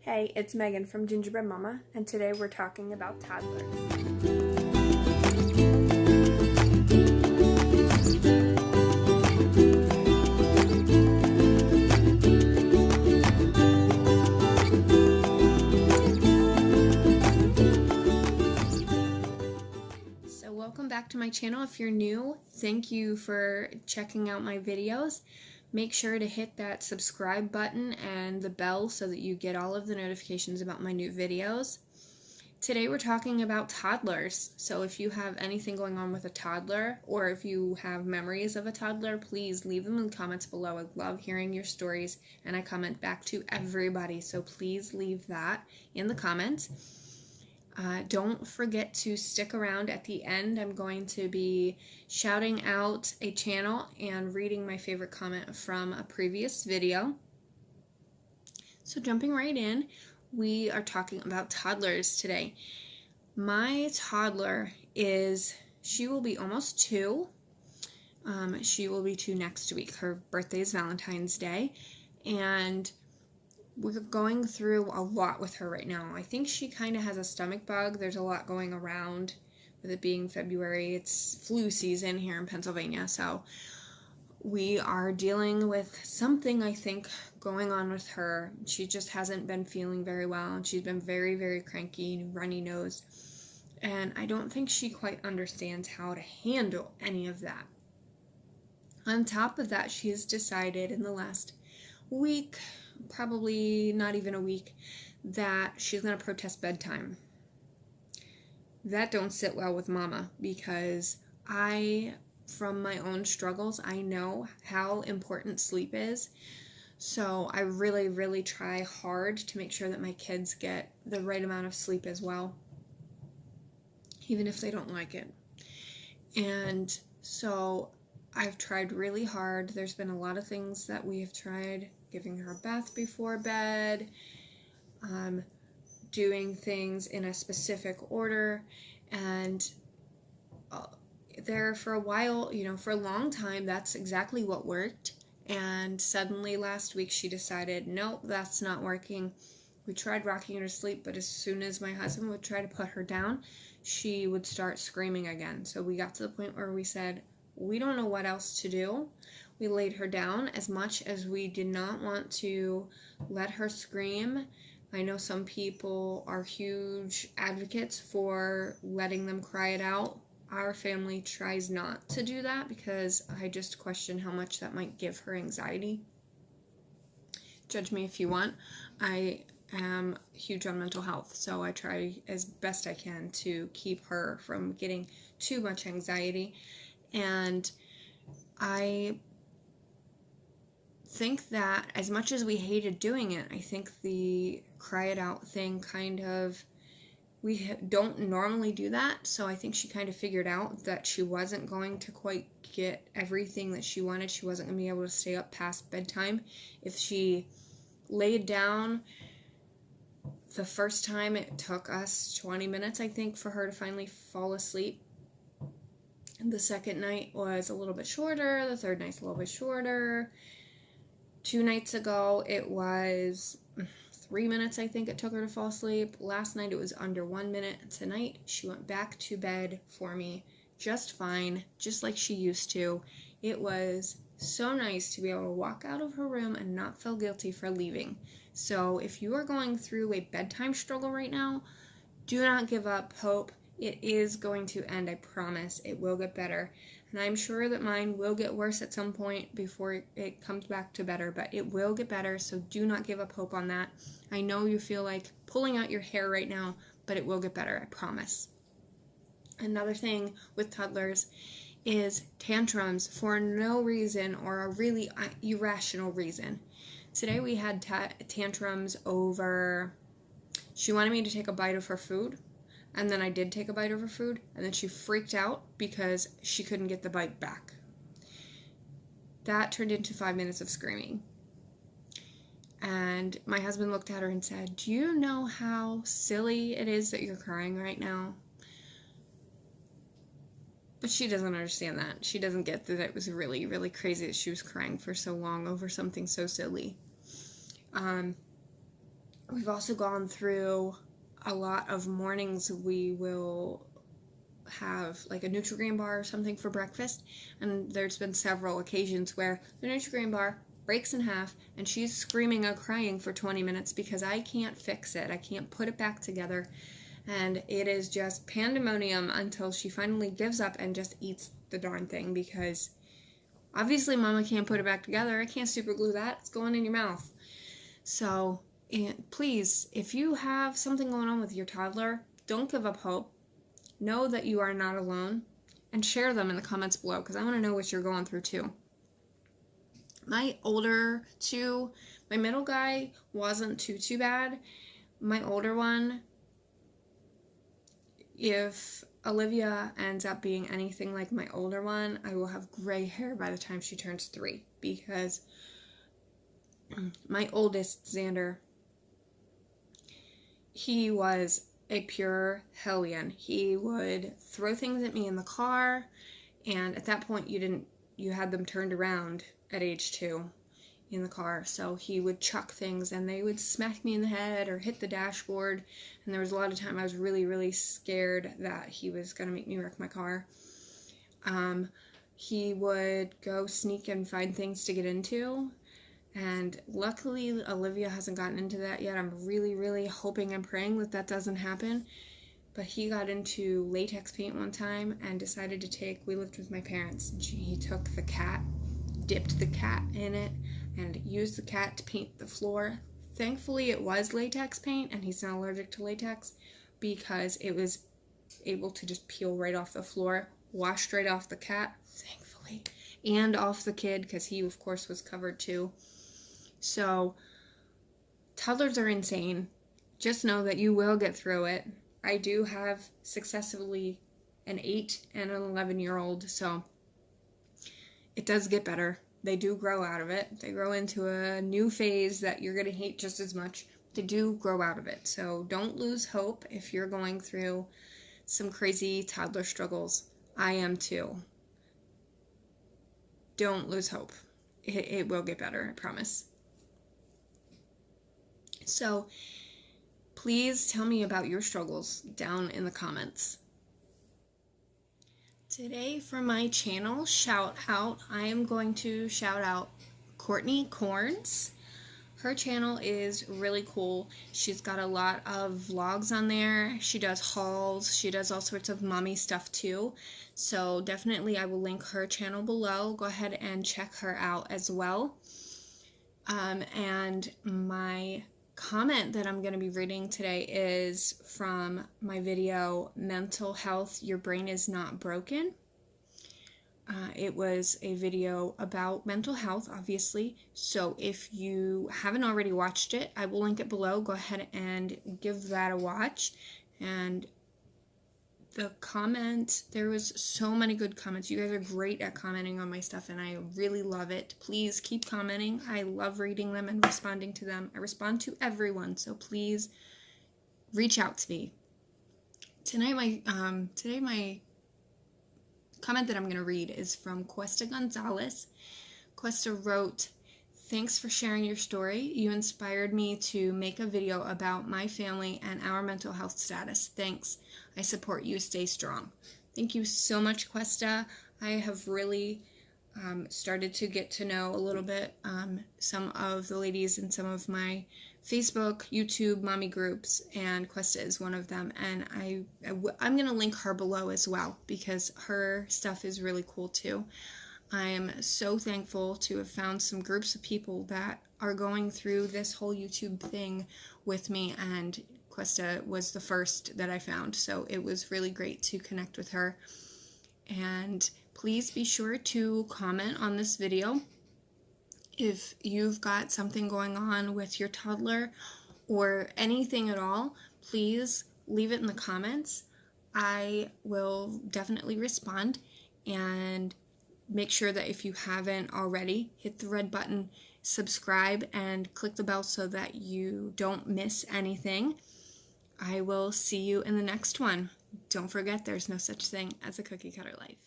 Hey, it's Megan from Gingerbread Mama, and today we're talking about toddlers. So welcome back to my channel. If you're new, thank you for checking out my videos. Make sure to hit that subscribe button and the bell so that you get all of the notifications about my new videos. Today we're talking about toddlers. So if you have anything going on with a toddler, or if you have memories of a toddler, please leave them in the comments below. I love hearing your stories, and I comment back to everybody, so please leave that in the comments. Don't forget to stick around at the end. I'm going to be shouting out a channel and reading my favorite comment from a previous video. So jumping right in, we are talking about toddlers today. My toddler she will be almost 2. She will be 2 next week. Her birthday is Valentine's Day, and we're going through a lot with her right now. I think she kind of has a stomach bug. There's a lot going around with it being February. It's flu season here in Pennsylvania, so we are dealing with something, I think, going on with her. She just hasn't been feeling very well, and she's been very, very cranky, runny nose, and I don't think she quite understands how to handle any of that. On top of that, she has decided in the last week, probably not even a week, that she's going to protest bedtime. That don't sit well with Mama, because from my own struggles, I know how important sleep is. So I really, really try hard to make sure that my kids get the right amount of sleep as well, even if they don't like it. And so I've tried really hard. There's been a lot of things that we have tried. Giving her a bath before bed, doing things in a specific order, and there for a while, for a long time, that's exactly what worked. And suddenly last week she decided, nope, that's not working. We tried rocking her to sleep, but as soon as my husband would try to put her down, she would start screaming again. So we got to the point where we said, we don't know what else to do. We laid her down. As much as we did not want to let her scream, I know some people are huge advocates for letting them cry it out. Our family tries not to do that because I just question how much that might give her anxiety. Judge me if you want. I am huge on mental health, so I try as best I can to keep her from getting too much anxiety. And I think that as much as we hated doing it, I think the cry it out thing we don't normally do that, so I think she kind of figured out that she wasn't going to quite get everything that she wanted. She wasn't going to be able to stay up past bedtime. If she laid down, the first time it took us 20 minutes, I think, for her to finally fall asleep. The second night was a little bit shorter. The third night's a little bit shorter. 2 nights ago, it was 3 minutes, I think it took her to fall asleep. Last night, it was under 1 minute. Tonight, she went back to bed for me just fine, just like she used to. It was so nice to be able to walk out of her room and not feel guilty for leaving. So if you are going through a bedtime struggle right now, do not give up hope. It is going to end, I promise. It will get better. And I'm sure that mine will get worse at some point before it comes back to better, but it will get better, so do not give up hope on that. I know you feel like pulling out your hair right now, but it will get better, I promise. Another thing with toddlers is tantrums for no reason or a really irrational reason. Today we had tantrums over, she wanted me to take a bite of her food. And then I did take a bite of her food, and then she freaked out because she couldn't get the bite back. That turned into 5 minutes of screaming. And my husband looked at her and said, do you know how silly it is that you're crying right now? But she doesn't understand that. She doesn't get that it was really, really crazy that she was crying for so long over something so silly. We've also gone through a lot of mornings. We will have like a Nutri-Grain bar or something for breakfast, and there's been several occasions where the Nutri-Grain bar breaks in half and she's screaming and crying for 20 minutes because I can't fix it. I can't put it back together, and it is just pandemonium until she finally gives up and just eats the darn thing, because obviously Mama can't put it back together. I can't super glue that. It's going in your mouth. So please, if you have something going on with your toddler, don't give up hope. Know that you are not alone, and share them in the comments below, because I want to know what you're going through too. My older two, my middle guy wasn't too bad. My older one, if Olivia ends up being anything like my older one, I will have gray hair by the time she turns 3, because my oldest, Xander, he was a pure hellion. He would throw things at me in the car, and at that point you had them turned around at age 2 in the car, so he would chuck things and they would smack me in the head or hit the dashboard, and there was a lot of time I was really scared that he was gonna make me wreck my car. He would go sneak and find things to get into, and luckily Olivia hasn't gotten into that yet. I'm really hoping and praying that that doesn't happen. But he got into latex paint one time and decided to we lived with my parents. He took the cat, dipped the cat in it, and used the cat to paint the floor. Thankfully it was latex paint and he's not allergic to latex, because it was able to just peel right off the floor, washed right off the cat, thankfully, and off the kid, because he of course was covered too. So toddlers are insane. Just know that you will get through it. I do have successively an 8 and an 11-year-old, so it does get better. They do grow out of it. They grow into a new phase that you're going to hate just as much. They do grow out of it. So don't lose hope if you're going through some crazy toddler struggles. I am too. Don't lose hope. It will get better, I promise. So please tell me about your struggles down in the comments. Today for my channel shout out, I am going to shout out Courtney KORNS. Her channel is really cool. She's got a lot of vlogs on there. She does hauls. She does all sorts of mommy stuff too. So definitely I will link her channel below. Go ahead and check her out as well. And my comment that I'm going to be reading today is from my video, Mental Health, Your Brain is Not Broken. It was a video about mental health, obviously, so if you haven't already watched it, I will link it below. Go ahead and give that a watch. And the comment, there was so many good comments. You guys are great at commenting on my stuff, and I really love it. Please keep commenting. I love reading them and responding to them. I respond to everyone, so please reach out to me. Today my comment that I'm going to read is from QUESTA Gonzalez. QUESTA wrote, "Thanks for sharing your story. You inspired me to make a video about my family and our mental health status. Thanks. I support you. Stay strong." Thank you so much, QUESTA. I have really started to get to know a little bit some of the ladies in some of my Facebook, YouTube mommy groups, and QUESTA is one of them. And I'm going to link her below as well, because her stuff is really cool too. I am so thankful to have found some groups of people that are going through this whole YouTube thing with me, and QUESTA was the first that I found, so it was really great to connect with her. And please be sure to comment on this video if you've got something going on with your toddler or anything at all. Please leave it in the comments. I will definitely respond, and make sure that if you haven't already, hit the red button, subscribe, and click the bell so that you don't miss anything. I will see you in the next one. Don't forget, there's no such thing as a cookie cutter life.